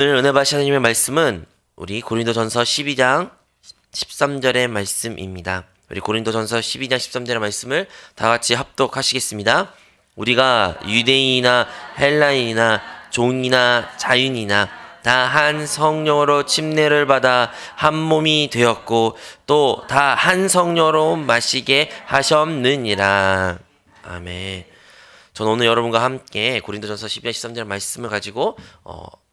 오늘 은혜 받으신 하나님의 말씀은 우리 고린도전서 12장 13절의 말씀입니다. 우리 고린도전서 12장 13절의 말씀을 다 같이 합독하시겠습니다. 우리가 유대인이나 헬라인이나 종이나 자유인이나 다 한 성령으로 침례를 받아 한 몸이 되었고 또 다 한 성령으로 마시게 하셨느니라. 아멘. 저는 오늘 여러분과 함께 고린도전서 12장 13절 말씀을 가지고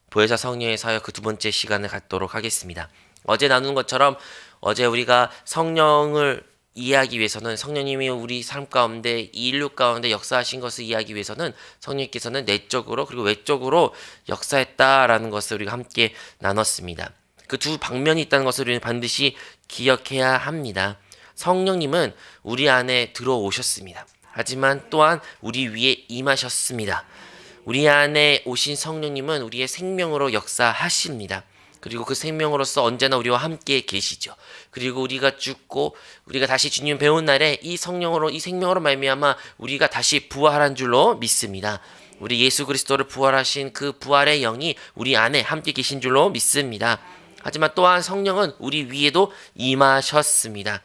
보혜사 성령의 사역 그 두 번째 시간을 갖도록 하겠습니다. 어제 나눈 것처럼 어제 우리가 성령을 이해하기 위해서는 성령님이 우리 삶 가운데 이 인류 가운데 역사하신 것을 이해하기 위해서는 성령님께서는 내적으로 그리고 외적으로 역사했다라는 것을 우리가 함께 나눴습니다. 그 두 방면이 있다는 것을 우리는 반드시 기억해야 합니다. 성령님은 우리 안에 들어오셨습니다. 하지만 또한 우리 위에 임하셨습니다. 우리 안에 오신 성령님은 우리의 생명으로 역사하십니다. 그리고 그 생명으로서 언제나 우리와 함께 계시죠. 그리고 우리가 죽고 우리가 다시 주님 배운 날에 이 성령으로 이 생명으로 말미암아 우리가 다시 부활한 줄로 믿습니다. 우리 예수 그리스도를 부활하신 그 부활의 영이 우리 안에 함께 계신 줄로 믿습니다. 하지만 또한 성령은 우리 위에도 임하셨습니다.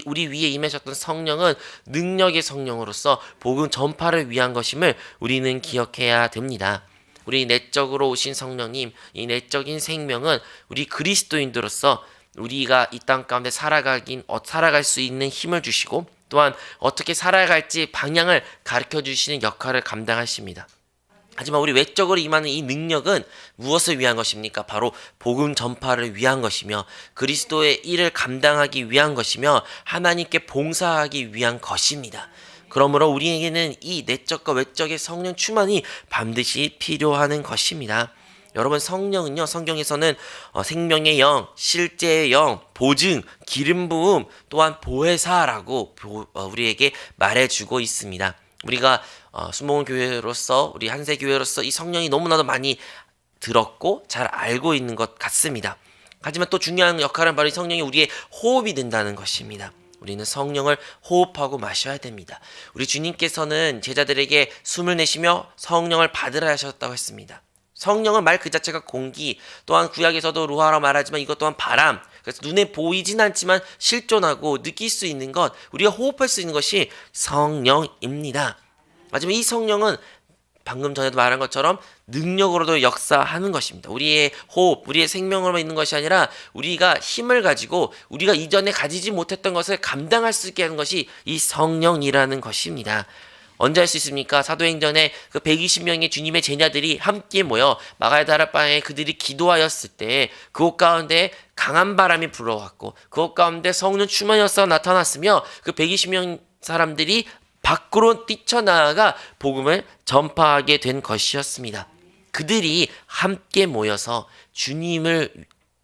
우리 위에 임하셨던 성령은 능력의 성령으로서 복음 전파를 위한 것임을 우리는 기억해야 됩니다. 우리 내적으로 오신 성령님, 이 내적인 생명은 우리 그리스도인들로서 우리가 이 땅 가운데 살아갈 수 있는 힘을 주시고 또한 어떻게 살아갈지 방향을 가르쳐 주시는 역할을 감당하십니다. 하지만 우리 외적으로 임하는 이 능력은 무엇을 위한 것입니까? 바로 복음 전파를 위한 것이며 그리스도의 일을 감당하기 위한 것이며 하나님께 봉사하기 위한 것입니다. 그러므로 우리에게는 이 내적과 외적의 성령 충만이 반드시 필요한 것입니다. 여러분, 성령은요, 성경에서는 생명의 영, 실제의 영, 보증, 기름 부음, 또한 보혜사라고 우리에게 말해주고 있습니다. 우리가 순복음 교회로서 우리 한세 교회로서 이 성령이 너무나도 많이 들었고 잘 알고 있는 것 같습니다. 하지만 또 중요한 역할은 바로 이 성령이 우리의 호흡이 된다는 것입니다. 우리는 성령을 호흡하고 마셔야 됩니다. 우리 주님께서는 제자들에게 숨을 내쉬며 성령을 받으라 하셨다고 했습니다. 성령은 말 그 자체가 공기, 또한 구약에서도 루하라 말하지만 이것 또한 바람, 그래서 눈에 보이진 않지만 실존하고 느낄 수 있는 것, 우리가 호흡할 수 있는 것이 성령입니다. 하지만 이 성령은 방금 전에도 말한 것처럼 능력으로도 역사하는 것입니다. 우리의 호흡, 우리의 생명으로만 있는 것이 아니라 우리가 힘을 가지고 우리가 이전에 가지지 못했던 것을 감당할 수 있게 하는 것이 이 성령이라는 것입니다. 언제 할 수 있습니까? 사도행전에 그 120명의 주님의 제자들이 함께 모여 마가의 다락방에 그들이 기도하였을 때 그곳 가운데 강한 바람이 불어왔고 그곳 가운데 성령 충만의 역사가 나타났으며 그 120명 사람들이 밖으로 뛰쳐나아가 복음을 전파하게 된 것이었습니다. 그들이 함께 모여서 주님을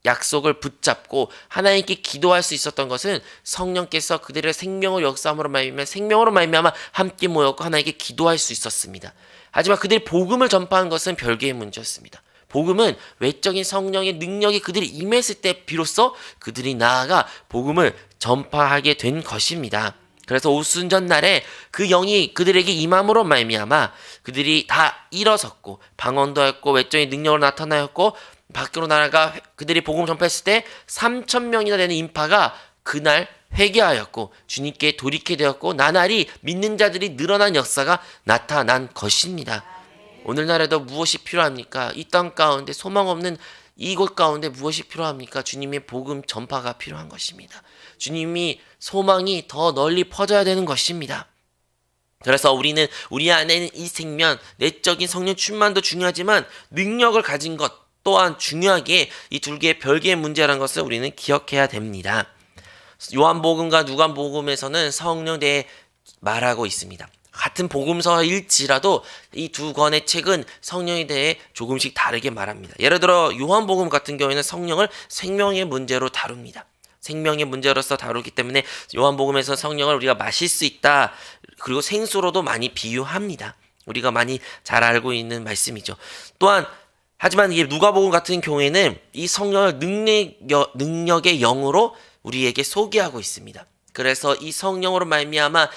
약속을 붙잡고 하나님께 기도할 수 있었던 것은 성령께서 그들의 생명을 역사함으로 말미암아 함께 모였고 하나님께 기도할 수 있었습니다. 하지만 그들이 복음을 전파한 것은 별개의 문제였습니다. 복음은 외적인 성령의 능력이 그들이 임했을 때 비로소 그들이 나아가 복음을 전파하게 된 것입니다. 그래서 오순절 날에 그 영이 그들에게 임함으로 말미암아 그들이 다 일어섰고 방언도 했고 외적인 능력으로 나타나였고 밖으로 나아가 그들이 복음 전파했을 때 3,000명이나 되는 인파가 그날 회개하였고 주님께 돌이게 되었고 나날이 믿는 자들이 늘어난 역사가 나타난 것입니다. 오늘날에도 무엇이 필요합니까? 이 땅 가운데 소망 없는 이곳 가운데 무엇이 필요합니까? 주님의 복음 전파가 필요한 것입니다. 주님이 소망이 더 널리 퍼져야 되는 것입니다. 그래서 우리는 우리 안에는 이 생명, 내적인 성령 충만도 중요하지만 능력을 가진 것 또한 중요하게 이 두 개의 별개의 문제라는 것을 우리는 기억해야 됩니다. 요한복음과 누가복음에서는 성령에 대해 말하고 있습니다. 같은 복음서일지라도 이 두 권의 책은 성령에 대해 조금씩 다르게 말합니다. 예를 들어 요한복음 같은 경우에는 성령을 생명의 문제로 다룹니다. 생명의 문제로서 다루기 때문에 요한복음에서 성령을 우리가 마실 수 있다. 그리고 생수로도 많이 비유합니다. 우리가 많이 잘 알고 있는 말씀이죠. 또한 하지만 이게 누가복음 같은 경우에는 이 성령을 능력의 영으로 우리에게 소개하고 있습니다. 그래서 이 성령으로 말미암아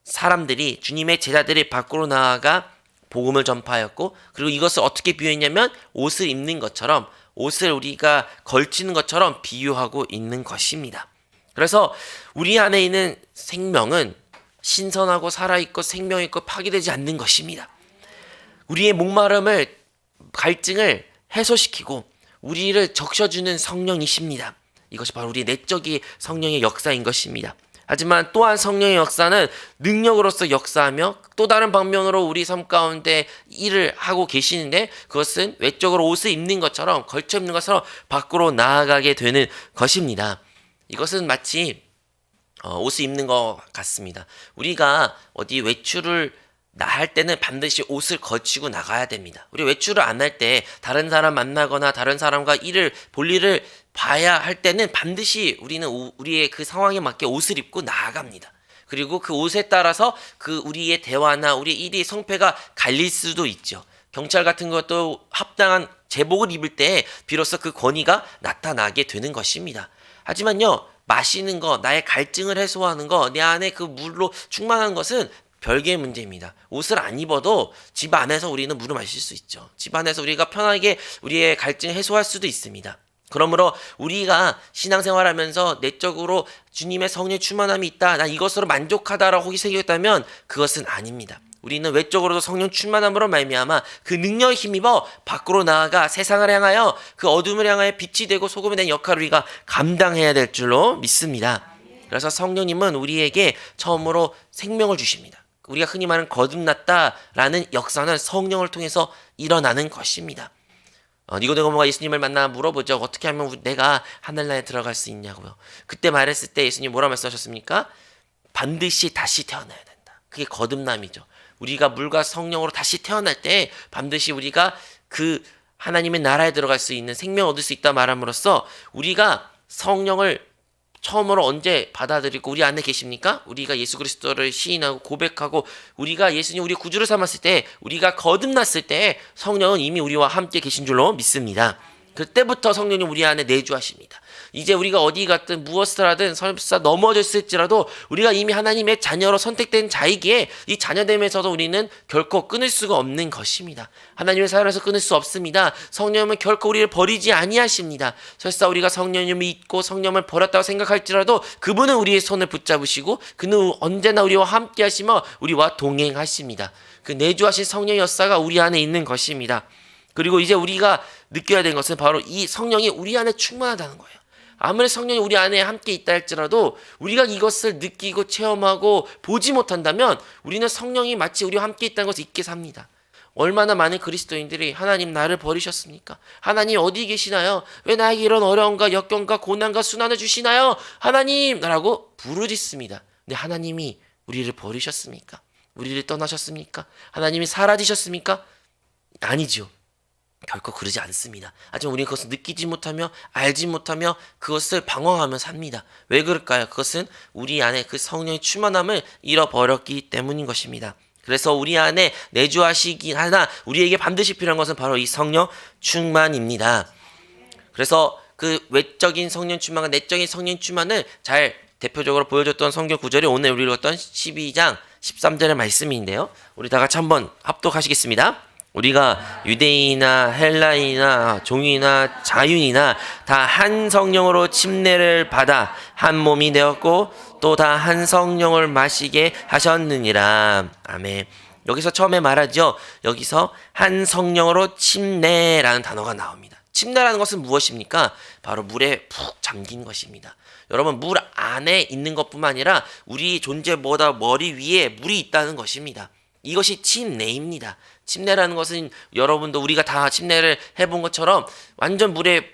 사람들이 주님의 제자들이 밖으로 나아가 복음을 전파하였고, 그리고 이것을 어떻게 비유했냐면 옷을 입는 것처럼, 옷을 우리가 걸치는 것처럼 비유하고 있는 것입니다. 그래서 우리 안에 있는 생명은 신선하고 살아있고 생명있고 파괴되지 않는 것입니다. 우리의 목마름을, 갈증을 해소시키고 우리를 적셔주는 성령이십니다. 이것이 바로 우리 내적인 성령의 역사인 것입니다. 하지만 또한 성령의 역사는 능력으로서 역사하며 또 다른 방면으로 우리 삶 가운데 일을 하고 계시는데, 그것은 외적으로 옷을 입는 것처럼, 걸쳐 입는 것처럼 밖으로 나아가게 되는 것입니다. 이것은 마치 옷을 입는 것 같습니다. 우리가 어디 외출을 할 때는 반드시 옷을 걸치고 나가야 됩니다. 우리 외출을 안 할 때 다른 사람 만나거나 다른 사람과 볼 일을 봐야 할 때는 반드시 우리는 우리의 그 상황에 맞게 옷을 입고 나아갑니다. 그리고 그 옷에 따라서 그 우리의 대화나 우리의 일이 성패가 갈릴 수도 있죠. 경찰 같은 것도 합당한 제복을 입을 때 비로소 그 권위가 나타나게 되는 것입니다. 하지만요, 마시는 거, 나의 갈증을 해소하는 거, 내 안에 그 물로 충만한 것은 별개의 문제입니다. 옷을 안 입어도 집 안에서 우리는 물을 마실 수 있죠. 집 안에서 우리가 편하게 우리의 갈증을 해소할 수도 있습니다. 그러므로 우리가 신앙생활하면서 내적으로 주님의 성령의 충만함이 있다, 나 이것으로 만족하다라고 혹시 생각했다면 그것은 아닙니다. 우리는 외적으로도 성령 충만함으로 말미암아 그 능력에 힘입어 밖으로 나아가 세상을 향하여 그 어둠을 향하여 빛이 되고 소금이 된 역할을 우리가 감당해야 될 줄로 믿습니다. 그래서 성령님은 우리에게 처음으로 생명을 주십니다. 우리가 흔히 말하는 거듭났다라는 역사는 성령을 통해서 일어나는 것입니다. 니고데모가 예수님을 만나 물어보죠. 어떻게 하면 내가 하늘나라에 들어갈 수 있냐고요. 그때 말했을 때 예수님 뭐라 말씀하셨습니까? 반드시 다시 태어나야 된다. 그게 거듭남이죠. 우리가 물과 성령으로 다시 태어날 때 반드시 우리가 그 하나님의 나라에 들어갈 수 있는 생명을 얻을 수 있다 말함으로써, 우리가 성령을 처음으로 언제 받아들이고 우리 안에 계십니까? 우리가 예수 그리스도를 시인하고 고백하고 우리가 예수님 우리 구주를 삼았을 때, 우리가 거듭났을 때 성령은 이미 우리와 함께 계신 줄로 믿습니다. 그때부터 성령님 우리 안에 내주하십니다. 이제 우리가 어디 갔든 무엇을 하든 설사 넘어졌을지라도 우리가 이미 하나님의 자녀로 선택된 자이기에 이 자녀됨에서도 우리는 결코 끊을 수가 없는 것입니다. 하나님의 사랑에서 끊을 수 없습니다. 성령님은 결코 우리를 버리지 아니하십니다. 설사 우리가 성령님을 잊고 성령을 버렸다고 생각할지라도 그분은 우리의 손을 붙잡으시고 그는 언제나 우리와 함께 하시며 우리와 동행하십니다. 그 내주하신 성령의 역사가 우리 안에 있는 것입니다. 그리고 이제 우리가 느껴야 되는 것은 바로 이 성령이 우리 안에 충만하다는 거예요. 아무리 성령이 우리 안에 함께 있다 할지라도 우리가 이것을 느끼고 체험하고 보지 못한다면 우리는 성령이 마치 우리와 함께 있다는 것을 잊게 삽니다. 얼마나 많은 그리스도인들이 하나님 나를 버리셨습니까? 하나님 어디 계시나요? 왜 나에게 이런 어려움과 역경과 고난과 순환을 주시나요? 하나님! 라고 부르짖습니다. 근데 하나님이 우리를 버리셨습니까? 우리를 떠나셨습니까? 하나님이 사라지셨습니까? 아니죠. 결코 그러지 않습니다. 하지만 우리는 그것을 느끼지 못하며 알지 못하며 그것을 방황하며 삽니다. 왜 그럴까요? 그것은 우리 안에 그 성령의 충만함을 잃어버렸기 때문인 것입니다. 그래서 우리 안에 내주하시긴 하나 우리에게 반드시 필요한 것은 바로 이 성령 충만입니다. 그래서 그 외적인 성령 충만과 내적인 성령 충만을 잘 대표적으로 보여줬던 성경 구절이 오늘 우리 읽었던 12장 13절의 말씀인데요. 우리 다 같이 한번 합독하시겠습니다. 우리가 유대인이나 헬라인이나 종이나 자유인이나 다 한 성령으로 침례를 받아 한 몸이 되었고 또 다 한 성령을 마시게 하셨느니라. 아멘. 여기서 처음에 말하죠. 여기서 한 성령으로 침례라는 단어가 나옵니다. 침례라는 것은 무엇입니까? 바로 물에 푹 잠긴 것입니다. 여러분, 물 안에 있는 것뿐만 아니라 우리 존재보다 머리 위에 물이 있다는 것입니다. 이것이 침례입니다. 침례라는 것은 여러분도 우리가 다 침례를 해본 것처럼 완전 물에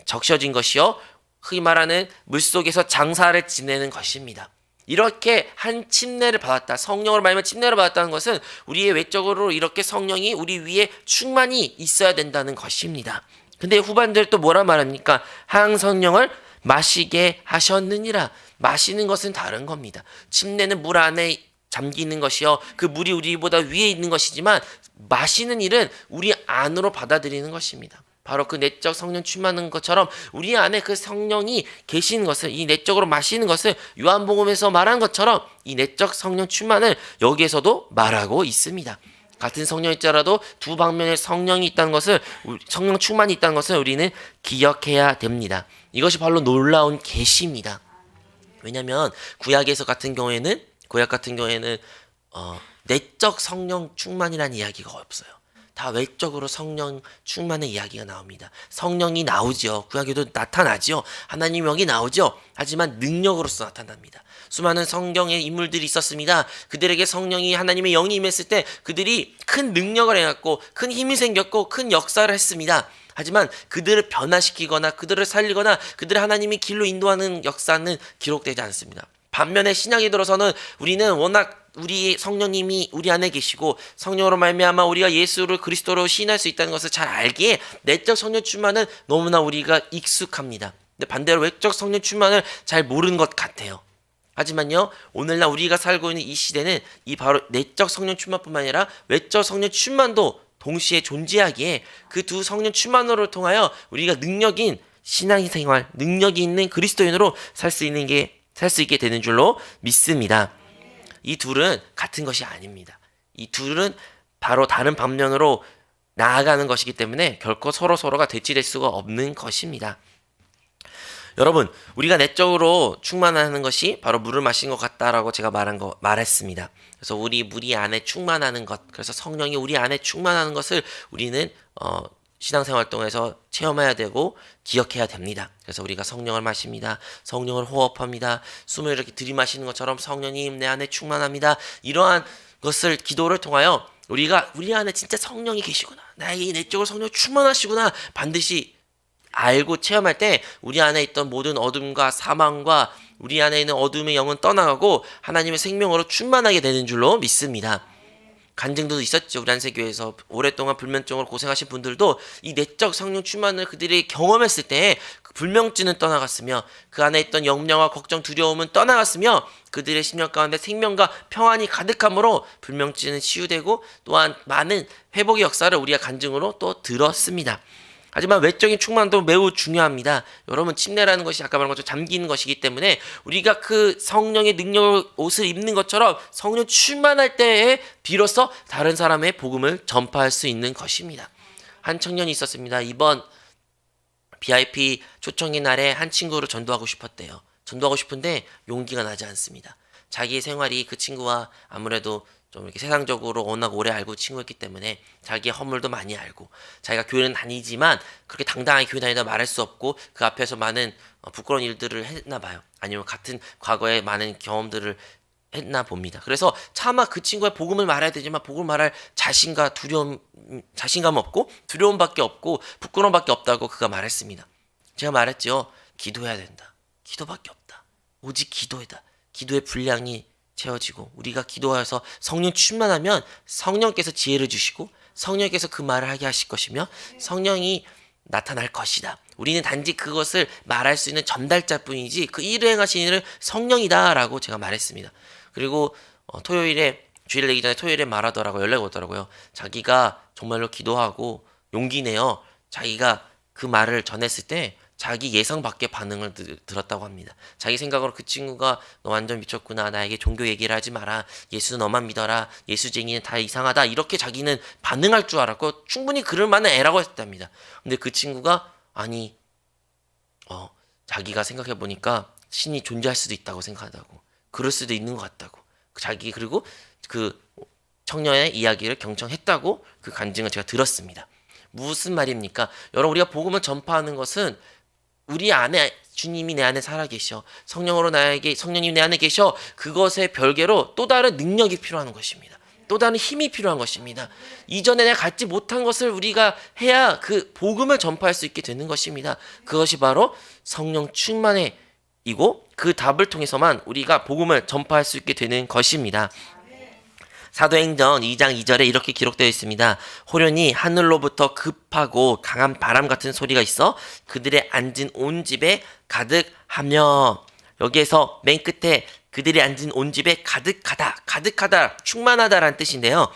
적셔진 것이요, 흔히 말하는 물속에서 장사를 지내는 것입니다. 이렇게 한 침례를 받았다, 성령으로 말하면 침례를 받았다는 것은 우리의 외적으로 이렇게 성령이 우리 위에 충만히 있어야 된다는 것입니다. 근데 후반절 또 뭐라 말합니까? 한 성령을 마시게 하셨느니라. 마시는 것은 다른 겁니다. 침례는 물 안에 잠기는 것이요, 그 물이 우리보다 위에 있는 것이지만 마시는 일은 우리 안으로 받아들이는 것입니다. 바로 그 내적 성령 충만한 것처럼 우리 안에 그 성령이 계신 것을, 이 내적으로 마시는 것을 요한복음에서 말한 것처럼 이 내적 성령 충만을 여기에서도 말하고 있습니다. 같은 성령일지라도 두 방면에 성령이 있다는 것을, 성령 충만이 있다는 것을 우리는 기억해야 됩니다. 이것이 바로 놀라운 계시입니다. 왜냐하면 구약 같은 경우에는 내적 성령 충만이라는 이야기가 없어요. 다 외적으로 성령 충만의 이야기가 나옵니다. 성령이 나오죠. 구약에도 나타나죠. 하나님 영이 나오죠. 하지만 능력으로서 나타납니다. 수많은 성경의 인물들이 있었습니다. 그들에게 성령이, 하나님의 영이 임했을 때 그들이 큰 능력을 해갖고 큰 힘이 생겼고 큰 역사를 했습니다. 하지만 그들을 변화시키거나 그들을 살리거나 그들을 하나님의 길로 인도하는 역사는 기록되지 않습니다. 반면에 신약에 들어서는 우리는 워낙 우리 성령님이 우리 안에 계시고 성령으로 말미암아 우리가 예수를 그리스도로 시인할 수 있다는 것을 잘 알기에 내적 성령 충만은 너무나 우리가 익숙합니다. 근데 반대로 외적 성령 충만을 잘 모르는 것 같아요. 하지만요, 오늘날 우리가 살고 있는 이 시대는 이 바로 내적 성령 충만뿐만 아니라 외적 성령 충만도 동시에 존재하기에 그 두 성령 충만으로 통하여 우리가 능력인 신앙생활, 능력이 있는 그리스도인으로 살 수 있게 되는 줄로 믿습니다. 이 둘은 같은 것이 아닙니다. 이 둘은 바로 다른 방면으로 나아가는 것이기 때문에 결코 서로가 대치될 수가 없는 것입니다. 여러분, 우리가 내적으로 충만하는 것이 바로 물을 마신 것 같다라고 제가 말했습니다. 그래서 우리 물이 안에 충만하는 것, 그래서 성령이 우리 안에 충만하는 것을 우리는 신앙생활 동에서 체험해야 되고 기억해야 됩니다. 그래서 우리가 성령을 마십니다. 성령을 호흡합니다. 숨을 이렇게 들이마시는 것처럼 성령님 내 안에 충만합니다. 이러한 것을 기도를 통하여 우리가 우리 안에 진짜 성령이 계시구나, 나에게 내적으로 성령 충만하시구나 반드시 알고 체험할 때 우리 안에 있던 모든 어둠과 사망과 우리 안에 있는 어둠의 영은 떠나가고 하나님의 생명으로 충만하게 되는 줄로 믿습니다. 간증도 있었죠. 우리 안세교회에서 오랫동안 불면증으로 고생하신 분들도 이 내적 성령 충만을 그들이 경험했을 때 그 불면증은 떠나갔으며 그 안에 있던 염려와 걱정, 두려움은 떠나갔으며 그들의 심령 가운데 생명과 평안이 가득함으로 불면증은 치유되고 또한 많은 회복의 역사를 우리가 간증으로 또 들었습니다. 하지만 외적인 충만도 매우 중요합니다. 여러분, 침례라는 것이 아까 말한 것처럼 잠기는 것이기 때문에 우리가 그 성령의 능력을 옷을 입는 것처럼 성령 충만할 때에 비로소 다른 사람의 복음을 전파할 수 있는 것입니다. 한 청년이 있었습니다. 이번 BIP 초청의 날에 한 친구를 전도하고 싶었대요. 전도하고 싶은데 용기가 나지 않습니다. 자기의 생활이 그 친구와 아무래도 좀 이렇게 세상적으로 워낙 오래 알고 친구였기 때문에 자기의 허물도 많이 알고 자기가 교회는 다니지만 그렇게 당당하게 교회 다니다 말할 수 없고 그 앞에서 많은 부끄러운 일들을 했나 봐요. 아니면 같은 과거에 많은 경험들을 했나 봅니다. 그래서 차마 그 친구의 복음을 말해야 되지만 복음을 말할 자신감 없고 두려움밖에 없고 부끄러움밖에 없다고 그가 말했습니다. 제가 말했죠. 기도해야 된다. 기도밖에 없다. 오직 기도이다. 기도의 분량이 채워지고 우리가 기도해서 성령 충만하면 성령께서 지혜를 주시고 성령께서 그 말을 하게 하실 것이며 성령이 나타날 것이다. 우리는 단지 그것을 말할 수 있는 전달자뿐이지 그 일을 행하신 이는 성령이다라고 제가 말했습니다. 그리고 토요일에 주일 내기 전에 토요일에 말하더라고요. 연락이 오더라고요. 자기가 정말로 기도하고 용기 내어 자기가 그 말을 전했을 때 자기 예상 밖의 반응을 들었다고 합니다. 자기 생각으로 그 친구가 너 완전 미쳤구나. 나에게 종교 얘기를 하지 마라. 예수 너만 믿어라. 예수쟁이는 다 이상하다. 이렇게 자기는 반응할 줄 알았고 충분히 그럴 만한 애라고 했답니다. 근데 그 친구가 아니 자기가 생각해보니까 신이 존재할 수도 있다고 생각하다고. 그럴 수도 있는 것 같다고. 그리고 그 청년의 이야기를 경청했다고 그 간증을 제가 들었습니다. 무슨 말입니까? 여러분, 우리가 복음을 전파하는 것은 우리 안에 주님이 내 안에 살아계셔. 성령님이 내 안에 계셔. 그것에 별개로 또 다른 능력이 필요한 것입니다. 또 다른 힘이 필요한 것입니다. 이전에 내가 갖지 못한 것을 우리가 해야 그 복음을 전파할 수 있게 되는 것입니다. 그것이 바로 성령 충만이고 그 답을 통해서만 우리가 복음을 전파할 수 있게 되는 것입니다. 사도행전 2장 2절에 이렇게 기록되어 있습니다. 호련히 하늘로부터 급하고 강한 바람 같은 소리가 있어 그들의 앉은 온 집에 가득하며, 여기에서 맨 끝에 그들이 앉은 온 집에 가득하다, 충만하다라는 뜻인데요.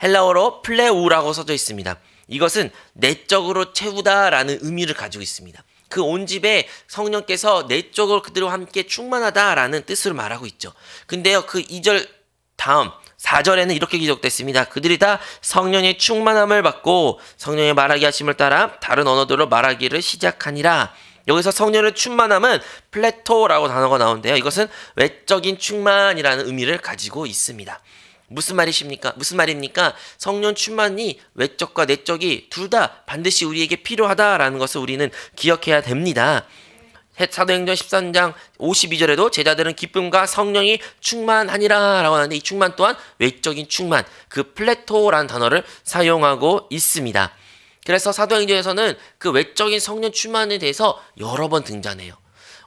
헬라어로 플레우라고 써져 있습니다. 이것은 내적으로 채우다라는 의미를 가지고 있습니다. 그 온 집에 성령께서 내적으로 그들과 함께 충만하다라는 뜻을 말하고 있죠. 근데요, 그 2절 다음 4절에는 이렇게 기록됐습니다. 그들이 다 성령의 충만함을 받고 성령의 말하게 하심을 따라 다른 언어들로 말하기를 시작하니라. 여기서 성령의 충만함은 플레토라고 단어가 나오는데요. 이것은 외적인 충만이라는 의미를 가지고 있습니다. 무슨 말입니까? 성령 충만이 외적과 내적이 둘 다 반드시 우리에게 필요하다라는 것을 우리는 기억해야 됩니다. 사도행전 13장 52절에도 제자들은 기쁨과 성령이 충만하니라 라고 하는데, 이 충만 또한 외적인 충만, 그 플레토라는 단어를 사용하고 있습니다. 그래서 사도행전에서는 그 외적인 성령 충만에 대해서 여러 번 등장해요.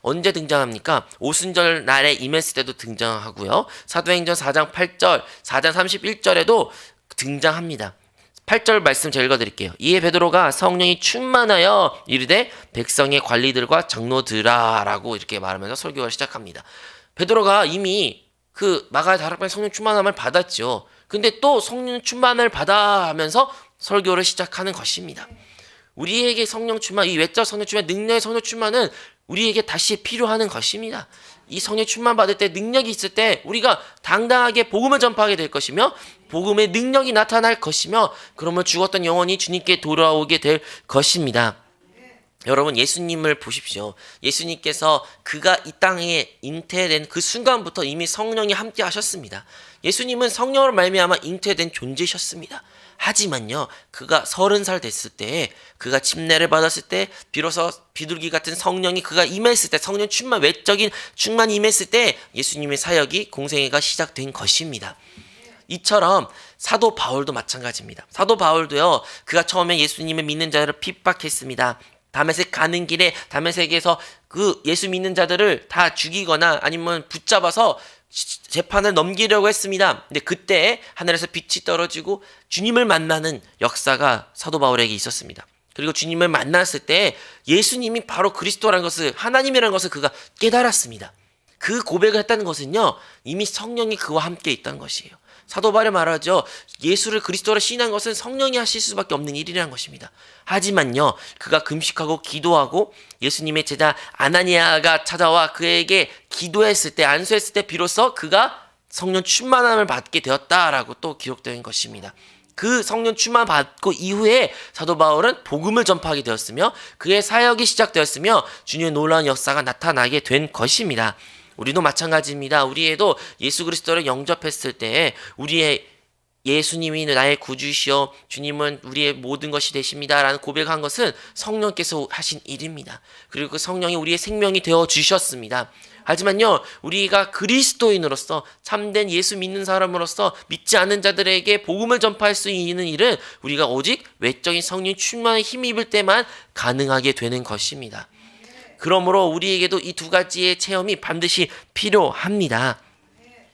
언제 등장합니까? 오순절 날에 임했을 때도 등장하고요. 사도행전 4장 8절, 4장 31절에도 등장합니다. 8절 말씀 제가 읽어드릴게요. 이에 베드로가 성령이 충만하여 이르되 백성의 관리들과 장로들아 라고 이렇게 말하면서 설교를 시작합니다. 베드로가 이미 그 마가의 다락방의 성령 충만함을 받았죠. 근데 또 성령 충만을 받아 하면서 설교를 시작하는 것입니다. 우리에게 성령 충만, 이 외적 성령 충만, 능력의 성령 충만은 우리에게 다시 필요하는 것입니다. 이 성령 충만 받을 때, 능력이 있을 때 우리가 당당하게 복음을 전파하게 될 것이며 복음의 능력이 나타날 것이며, 그러면 죽었던 영혼이 주님께 돌아오게 될 것입니다. 여러분, 예수님을 보십시오. 예수님께서 그가 이 땅에 잉태된 그 순간부터 이미 성령이 함께 하셨습니다. 예수님은 성령으로 말미암아 잉태된 존재셨습니다. 하지만요, 그가 30살 됐을 때, 그가 침례를 받았을 때, 비로소 비둘기 같은 성령이 그가 임했을 때, 성령 충만, 외적인 충만이 임했을 때 예수님의 사역이, 공생애가 시작된 것입니다. 이처럼 사도 바울도 마찬가지입니다. 사도 바울도요, 그가 처음에 예수님을 믿는 자를 핍박했습니다. 다메섹 가는 길에 다메섹에서 그 예수 믿는 자들을 다 죽이거나 아니면 붙잡아서 재판을 넘기려고 했습니다. 근데 그때 하늘에서 빛이 떨어지고 주님을 만나는 역사가 사도 바울에게 있었습니다. 그리고 주님을 만났을 때 예수님이 바로 그리스도라는 것을, 하나님이라는 것을 그가 깨달았습니다. 그 고백을 했다는 것은요, 이미 성령이 그와 함께 있다는 것이에요. 사도 바울이 말하죠. 예수를 그리스도로 시인한 것은 성령이 하실 수밖에 없는 일이라는 것입니다. 하지만요, 그가 금식하고 기도하고 예수님의 제자 아나니아가 찾아와 그에게 기도했을 때, 안수했을 때 비로소 그가 성령 충만함을 받게 되었다라고 또 기록된 것입니다. 그 성령 충만 받고 이후에 사도 바울은 복음을 전파하게 되었으며 그의 사역이 시작되었으며 주님의 놀라운 역사가 나타나게 된 것입니다. 우리도 마찬가지입니다. 우리에도 예수 그리스도를 영접했을 때 우리의 예수님이 나의 구주시여, 주님은 우리의 모든 것이 되십니다 라는 고백한 것은 성령께서 하신 일입니다. 그리고 그 성령이 우리의 생명이 되어 주셨습니다. 하지만요, 우리가 그리스도인으로서, 참된 예수 믿는 사람으로서 믿지 않는 자들에게 복음을 전파할 수 있는 일은 우리가 오직 외적인 성령 충만에 힘입을 때만 가능하게 되는 것입니다. 그러므로 우리에게도 이 두 가지의 체험이 반드시 필요합니다.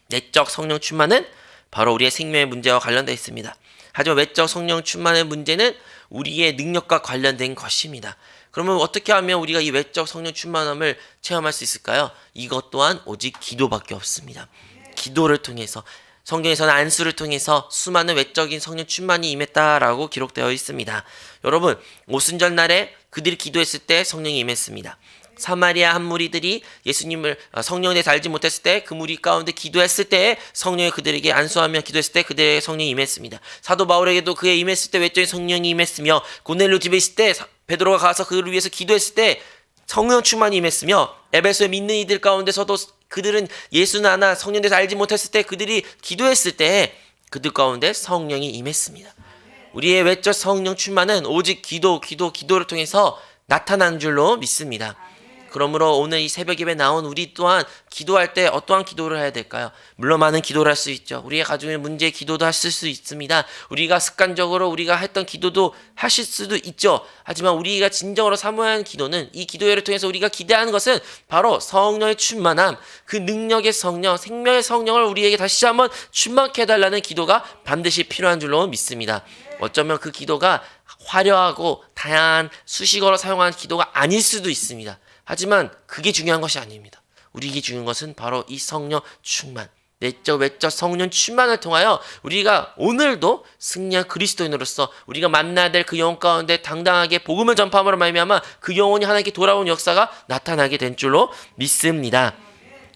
내적 성령 충만은 바로 우리의 생명의 문제와 관련되어 있습니다. 하지만 외적 성령 충만의 문제는 우리의 능력과 관련된 것입니다. 그러면 어떻게 하면 우리가 이 외적 성령 충만함을 체험할 수 있을까요? 이것 또한 오직 기도밖에 없습니다. 기도를 통해서, 성경에서는 안수를 통해서 수많은 외적인 성령 충만이 임했다라고 기록되어 있습니다. 여러분, 오순절 날에 그들이 기도했을 때 성령이 임했습니다. 사마리아 한 무리들이 예수님을 성령에 대해서 알지 못했을 때 그 무리 가운데 기도했을 때 성령이 그들에게 안수하며 기도했을 때 그들에게 성령이 임했습니다. 사도 바울에게도 그에 임했을 때 외적인 성령이 임했으며, 고넬료 집에 있을 때 베드로가 가서 그를 위해서 기도했을 때 성령 충만이 임했으며, 에베소에 믿는 이들 가운데서도 그들은 예수는 하나 성령에 대해서 알지 못했을 때 그들이 기도했을 때 그들 가운데 성령이 임했습니다. 우리의 외적 성령 충만은 오직 기도를 통해서 나타난 줄로 믿습니다. 그러므로 오늘 이 새벽 예배 나온 우리 또한 기도할 때 어떠한 기도를 해야 될까요? 물론 많은 기도를 할 수 있죠. 우리의 가정의 문제의 기도도 하실 수 있습니다. 우리가 습관적으로 우리가 했던 기도도 하실 수도 있죠. 하지만 우리가 진정으로 사모해야 하는 기도는, 이 기도회를 통해서 우리가 기대하는 것은 바로 성령의 충만함, 그 능력의 성령, 생명의 성령을 우리에게 다시 한번 충만케 해달라는 기도가 반드시 필요한 줄로 믿습니다. 어쩌면 그 기도가 화려하고 다양한 수식어로 사용하는 기도가 아닐 수도 있습니다. 하지만 그게 중요한 것이 아닙니다. 우리에게 중요한 것은 바로 이 성령 충만, 내적 외적 성령 충만을 통하여 우리가 오늘도 승리한 그리스도인으로서 우리가 만나야 될 그 영혼 가운데 당당하게 복음을 전파함으로 말미암아 그 영혼이 하나님께 돌아온 역사가 나타나게 된 줄로 믿습니다.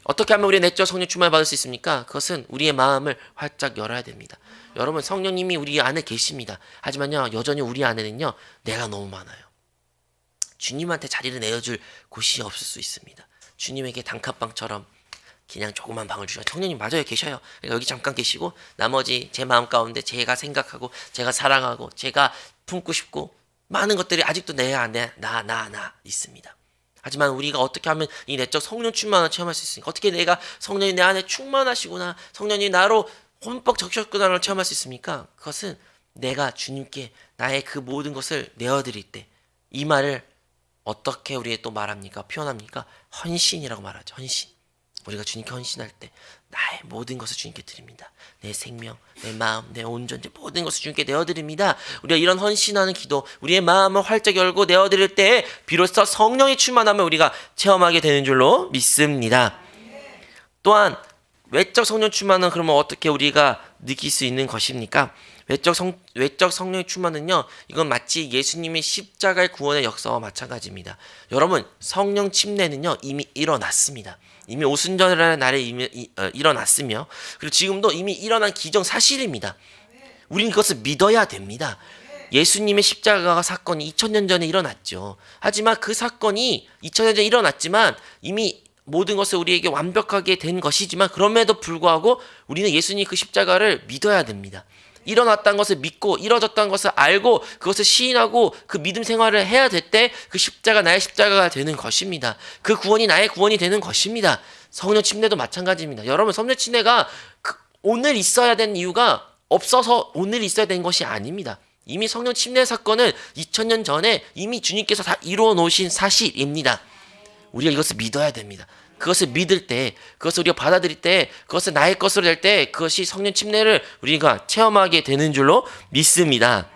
어떻게 하면 우리의 내적 성령 충만을 받을 수 있습니까? 그것은 우리의 마음을 활짝 열어야 됩니다. 여러분, 성령님이 우리 안에 계십니다. 하지만요, 여전히 우리 안에는요, 내가 너무 많아요. 주님한테 자리를 내어줄 곳이 없을 수 있습니다. 주님에게 단칸방처럼 그냥 조그만 방을 주셔. 성령님 맞아요, 계셔요. 그러니까 여기 잠깐 계시고 나머지 제 마음 가운데 제가 생각하고 제가 사랑하고 제가 품고 싶고 많은 것들이 아직도 내 안에 나 있습니다. 하지만 우리가 어떻게 하면 이 내적 성령 충만을 체험할 수 있습니까? 어떻게 내가 성령이 내 안에 충만하시구나, 성령이 나로 흠뻑 적셨구나를 체험할 수 있습니까? 그것은 내가 주님께 나의 그 모든 것을 내어드릴 때, 이 말을 어떻게 우리에 또 말합니까? 표현합니까? 헌신이라고 말하죠. 헌신. 우리가 주님께 헌신할 때 나의 모든 것을 주님께 드립니다. 내 생명, 내 마음, 내 온 존재 모든 것을 주님께 내어드립니다. 우리가 이런 헌신하는 기도, 우리의 마음을 활짝 열고 내어드릴 때 비로소 성령의 충만함을 우리가 체험하게 되는 줄로 믿습니다. 또한 외적 성령 충만은 그러면 어떻게 우리가 느낄 수 있는 것입니까? 외적 성령의 충만은요, 이건 마치 예수님의 십자가의 구원의 역사와 마찬가지입니다. 여러분, 성령 침례는요 이미 일어났습니다. 이미 오순절이라는 날에 이미 일어났으며, 그리고 지금도 이미 일어난 기정사실입니다. 우리는 그것을 믿어야 됩니다. 예수님의 십자가 사건이 2000년 전에 일어났죠. 하지만 그 사건이 2000년 전에 일어났지만 이미 모든 것을 우리에게 완벽하게 된 것이지만, 그럼에도 불구하고 우리는 예수님 그 십자가를 믿어야 됩니다. 일어났다는 것을 믿고 이뤄졌다는 것을 알고 그것을 시인하고 그 믿음 생활을 해야 될 때 그 십자가 나의 십자가가 되는 것입니다. 그 구원이 나의 구원이 되는 것입니다. 성령 침례도 마찬가지입니다. 여러분, 성령 침례가 오늘 있어야 되는 이유가 없어서 오늘 있어야 되는 것이 아닙니다. 이미 성령 침례 사건은 2000년 전에 이미 주님께서 다 이루어 놓으신 사실입니다. 우리가 이것을 믿어야 됩니다. 그것을 믿을 때, 그것을 우리가 받아들일 때, 그것을 나의 것으로 될 때 그것이 성령 침례를 우리가 체험하게 되는 줄로 믿습니다.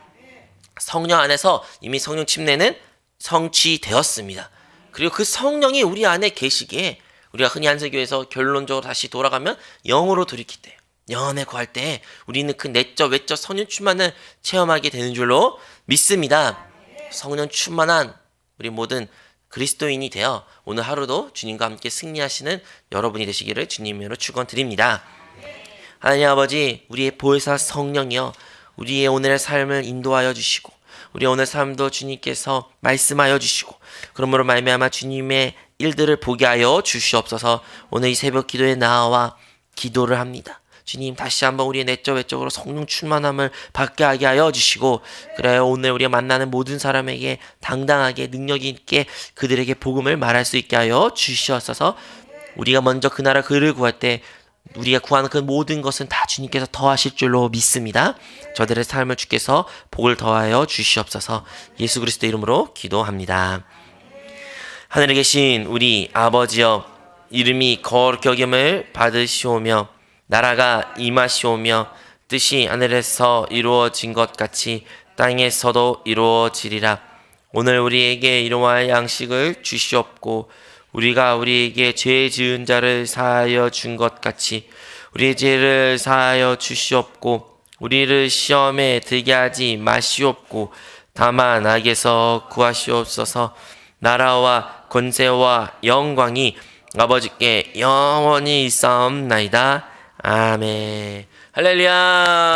성령 안에서 이미 성령 침례는 성취되었습니다. 그리고 그 성령이 우리 안에 계시기에 우리가 흔히 한세교에서 결론적으로 다시 돌아가면 영으로 돌이킬 때, 영안에 구할 때 우리는 그 내적 외적 성령 충만을 체험하게 되는 줄로 믿습니다. 성령 충만한 우리 모든 그리스도인이 되어 오늘 하루도 주님과 함께 승리하시는 여러분이 되시기를 주님으로 축원드립니다. 하나님 아버지, 우리의 보혜사 성령이여 우리의 오늘의 삶을 인도하여 주시고 우리의 오늘 삶도 주님께서 말씀하여 주시고 그러므로 말미암아 주님의 일들을 보게 하여 주시옵소서. 오늘 이 새벽 기도에 나와 기도를 합니다. 주님, 다시 한번 우리의 내적 외적으로 성령 충만함을 받게 하게 하여 주시고, 그래요, 오늘 우리가 만나는 모든 사람에게 당당하게 능력 있게 그들에게 복음을 말할 수 있게 하여 주시옵소서. 우리가 먼저 그 나라 그를 구할 때 우리가 구하는 그 모든 것은 다 주님께서 더하실 줄로 믿습니다. 저들의 삶을 주께서 복을 더하여 주시옵소서. 예수 그리스도 이름으로 기도합니다. 하늘에 계신 우리 아버지여, 이름이 거룩히 여김을 받으시오며 나라가 임하시오며 뜻이 하늘에서 이루어진 것 같이 땅에서도 이루어지리라. 오늘 우리에게 일용할 양식을 주시옵고 우리가 우리에게 죄 지은 자를 사하여 준 것 같이 우리의 죄를 사하여 주시옵고 우리를 시험에 들게 하지 마시옵고 다만 악에서 구하시옵소서. 나라와 권세와 영광이 아버지께 영원히 있사옵나이다. 아멘. 할렐루야.